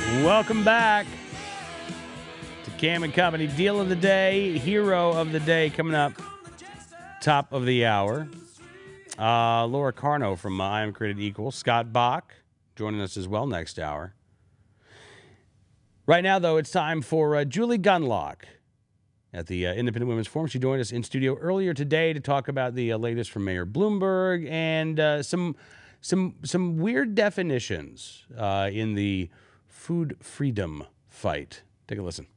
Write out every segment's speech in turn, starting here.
Welcome back to Cam and Company. Deal of the day, hero of the day coming up top of the hour. Laura Carno from I Am Created Equal. Scott Bach joining us as well next hour. Right now, though, it's time for Julie Gunlock at the Independent Women's Forum. She joined us in studio earlier today to talk about the latest from Mayor Bloomberg and some weird definitions in the food freedom fight. Take a listen.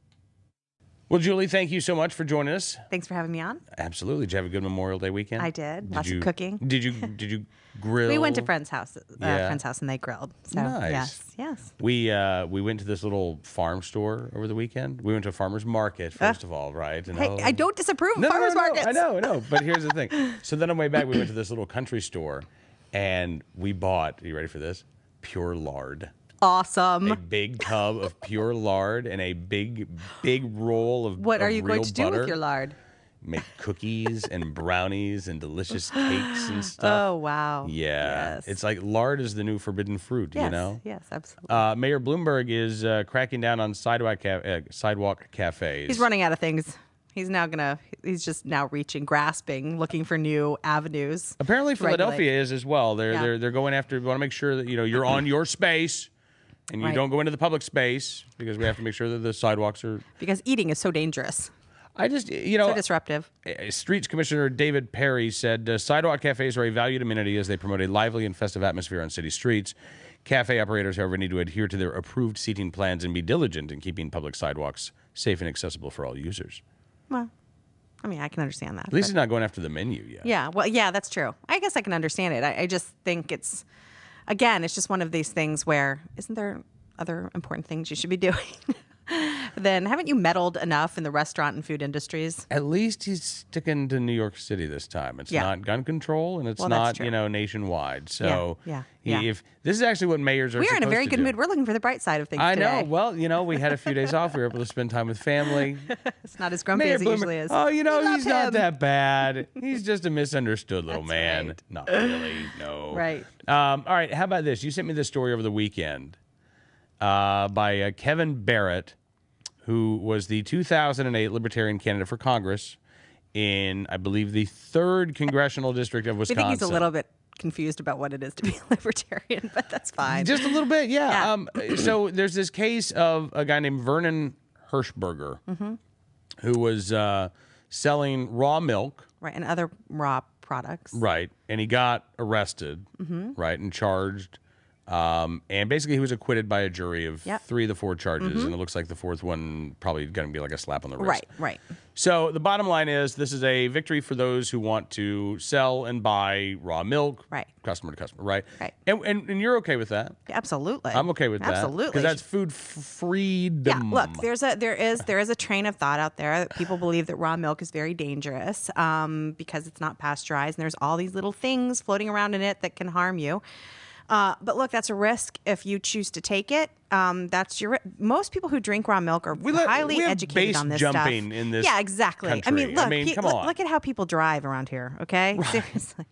Well, Julie, thank you so much for joining us. Thanks for having me on. Absolutely. Did you have a good Memorial Day weekend? I did. Lots of cooking. Did you grill? We went to friend's house, and they grilled. So, nice. Yes. We went to this little farm store over the weekend. We went to a farmer's market, first of all, right? And hey, I don't disapprove of farmer's markets. I know. But here's the thing. So then on the way back, we went to this little country store, and we bought, are you ready for this? Pure lard. Awesome. A big tub of pure lard and a big roll of What are you real going to do butter. with your lard? Make cookies and brownies and delicious cakes and stuff. Oh, wow. Yeah. Yes. It's like lard is the new forbidden fruit, you know? Yes, absolutely. Mayor Bloomberg is cracking down on sidewalk cafes. He's running out of things. He's just now grasping, looking for new avenues. Apparently Philadelphia is as well. They're going after, we want to make sure that, you're on your space. And you don't go into the public space because we have to make sure that the sidewalks are... Because eating is so dangerous. So disruptive. Streets Commissioner David Perry said sidewalk cafes are a valued amenity as they promote a lively and festive atmosphere on city streets. Cafe operators, however, need to adhere to their approved seating plans and be diligent in keeping public sidewalks safe and accessible for all users. Well, I mean, I can understand that. At least he's not going after the menu yet. Yeah, well, yeah, that's true. I guess I can understand it. I just think it's... Again, it's just one of these things where, isn't there other important things you should be doing? Then haven't you meddled enough in the restaurant and food industries? At least he's sticking to New York City this time. It's not gun control, and it's not, nationwide. So if this is actually what mayors are supposed to do. We're in a very good mood. We're looking for the bright side of things today. I know. Well, we had a few days off. We were able to spend time with family. It's not as grumpy Mayor as he usually is. Oh, he's not that bad. He's just a misunderstood little man. Right. Not really, no. Right. All right, how about this? You sent me this story over the weekend by Kevin Barrett, who was the 2008 Libertarian candidate for Congress in, I believe, the 3rd Congressional District of Wisconsin. I think he's a little bit confused about what it is to be a libertarian, but that's fine. Just a little bit, yeah. So there's this case of a guy named Vernon Hirschberger, who was selling raw milk. Right, and other raw products. Right, and he got arrested, right, and charged. And basically he was acquitted by a jury of 3 of the 4 charges, and it looks like the 4th one probably going to be like a slap on the wrist. Right. So the bottom line is this is a victory for those who want to sell and buy raw milk, customer to customer, right? And you're okay with that? Absolutely. I'm okay with that. Absolutely. Because that's food freedom. Yeah, look, there is a train of thought out there that people believe that raw milk is very dangerous because it's not pasteurized, and there's all these little things floating around in it that can harm you. But look, that's a risk if you choose to take it. Most people who drink raw milk are highly educated on this stuff. Jumping in this exactly. country. I mean, come on. Look at how people drive around here. Okay, seriously.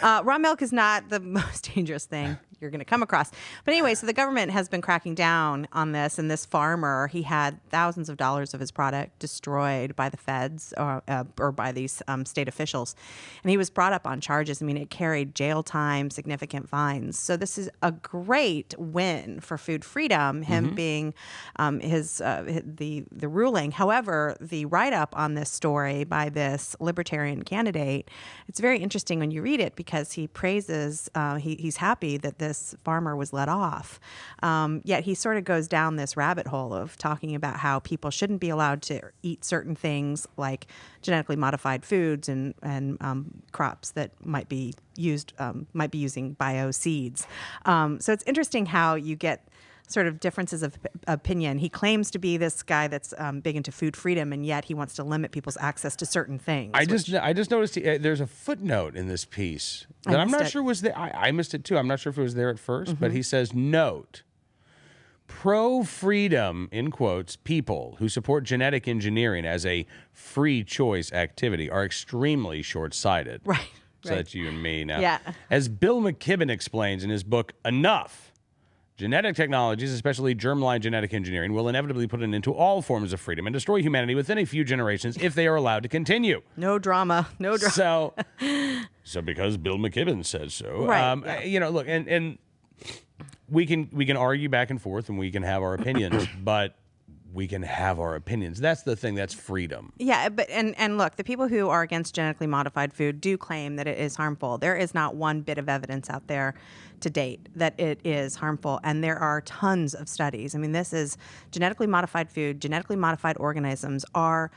Raw milk is not the most dangerous thing you're going to come across. But anyway, so the government has been cracking down on this, and this farmer, he had thousands of dollars of his product destroyed by the feds or by these state officials, and he was brought up on charges. I mean, it carried jail time, significant fines. So this is a great win for food freedom, him being the ruling. However, the write-up on this story by this libertarian candidate, it's very interesting when you read it because he praises, he's happy that this farmer was let off. Yet he sort of goes down this rabbit hole of talking about how people shouldn't be allowed to eat certain things like genetically modified foods and crops that might be using bio seeds. So it's interesting how you get sort of differences of opinion. He claims to be this guy that's big into food freedom, and yet he wants to limit people's access to certain things. I just noticed there's a footnote in this piece that I'm not sure was there. I missed it too. I'm not sure if it was there at first, but he says, note, pro-freedom, in quotes, people who support genetic engineering as a free choice activity are extremely short-sighted. Right. So that's you and me now. Yeah. As Bill McKibben explains in his book, Enough, Genetic technologies, especially germline genetic engineering, will inevitably put an end to all forms of freedom and destroy humanity within a few generations if they are allowed to continue. No drama. No drama. So because Bill McKibben says so, Right, yeah. Look, and we can argue back and forth and we can have our opinions, but we can have our opinions. That's the thing. That's freedom. Yeah, but and look, the people who are against genetically modified food do claim that it is harmful. There is not one bit of evidence out there to date that it is harmful, and there are tons of studies. I mean, this is genetically modified food. Genetically modified organisms are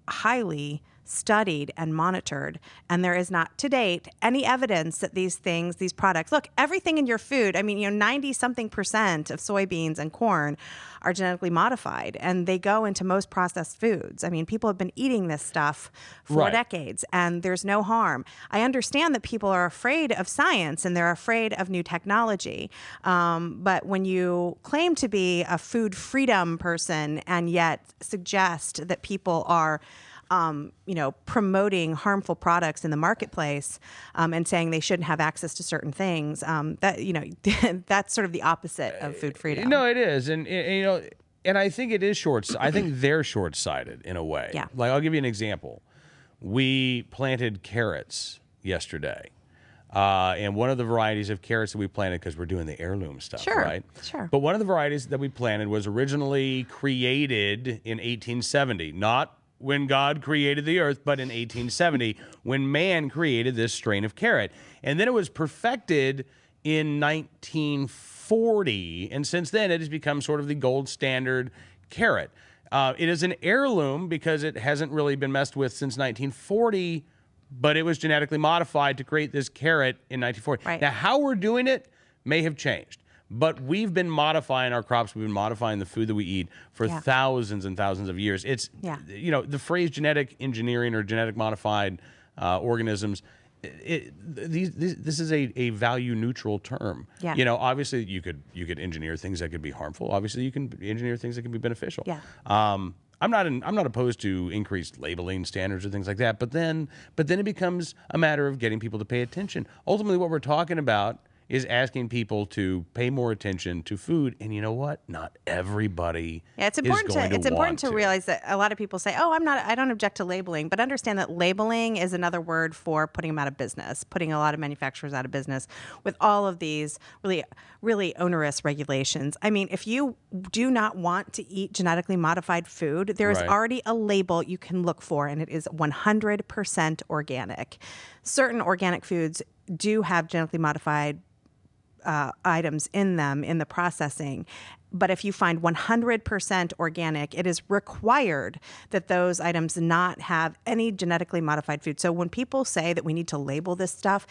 highly studied and monitored, and there is not to date any evidence that these products, look, everything in your food, I mean, 90-something% of soybeans and corn are genetically modified, and they go into most processed foods. I mean, people have been eating this stuff for decades, and there's no harm. I understand that people are afraid of science and they're afraid of new technology, but when you claim to be a food freedom person and yet suggest that people are promoting harmful products in the marketplace and saying they shouldn't have access to certain things, that's sort of the opposite of food freedom. No, it is, and I think it is I think they're short-sighted in a way. Yeah. Like, I'll give you an example. We planted carrots yesterday. And one of the varieties of carrots that we planted, because we're doing the heirloom stuff, right? Sure. But one of the varieties that we planted was originally created in 1870, not when God created the earth, but in 1870, when man created this strain of carrot. And then it was perfected in 1940, and since then it has become sort of the gold standard carrot. It is an heirloom because it hasn't really been messed with since 1940, but it was genetically modified to create this carrot in 1940. Right. Now, how we're doing it may have changed. But we've been modifying our crops. We've been modifying the food that we eat for thousands and thousands of years. It's, the phrase genetic engineering or genetic modified organisms, this is a value neutral term. Yeah. Obviously you could engineer things that could be harmful. Obviously you can engineer things that can be beneficial. Yeah. I'm not opposed to increased labeling standards or things like that. But then it becomes a matter of getting people to pay attention. Ultimately, what we're talking about is asking people to pay more attention to food, and you know what? Not everybody. Yeah, it's important to realize that a lot of people say, "Oh, I don't object to labeling," but understand that labeling is another word for putting them out of business, putting a lot of manufacturers out of business with all of these really, really onerous regulations. I mean, if you do not want to eat genetically modified food, there is already a label you can look for, and it is 100% organic. Certain organic foods do have genetically modified items in them in the processing. But if you find 100% organic, it is required that those items not have any genetically modified food. So when people say that we need to label this stuff,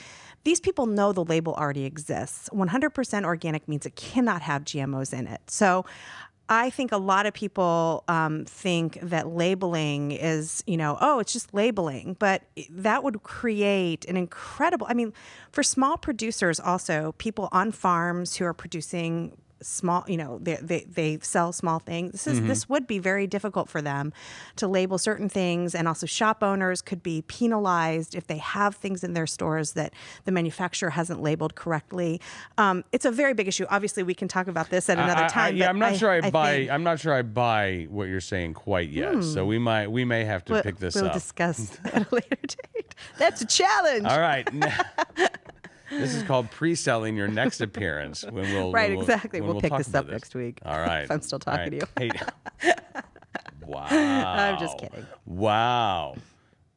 these people know the label already exists. 100% organic means it cannot have GMOs in it. So I think a lot of people think that labeling is, it's just labeling, but that would create an incredible, for small producers also, people on farms who are producing small, they sell small things. This would be very difficult for them to label certain things, and also shop owners could be penalized if they have things in their stores that the manufacturer hasn't labeled correctly. It's a very big issue. Obviously, we can talk about this at another time. I'm not sure I buy what you're saying quite yet. So we may have to pick this up. We'll discuss at a later date. That's a challenge. All right. This is called pre-selling your next appearance. Exactly. We'll pick this up next week. All right. If I'm still talking to you. Hey. Wow. I'm just kidding. Wow.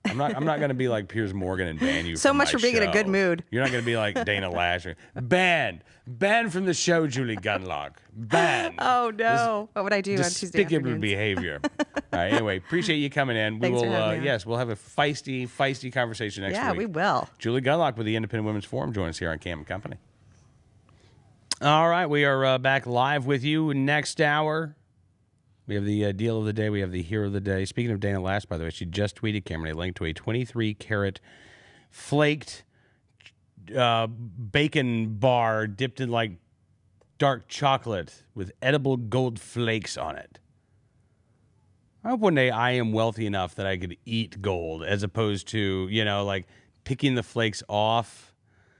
I'm not going to be like Piers Morgan and ban you. So much for being in a good mood. You're not going to be like Dana Lash. Banned from the show, Julie Gunlock. Banned. Oh no! What would I do on Tuesday afternoons? Despicable behavior. All right. Anyway, appreciate you coming in. Thanks for having me. Yes, we'll have a feisty conversation next week. Yeah, we will. Julie Gunlock with the Independent Women's Forum. Join us here on Cam Company. All right, we are back live with you next hour. We have the deal of the day. We have the hero of the day. Speaking of Dana Lash, by the way, she just tweeted Cameron a link to a 23-carat flaked bacon bar dipped in like dark chocolate with edible gold flakes on it. I hope one day I am wealthy enough that I could eat gold as opposed to, like picking the flakes off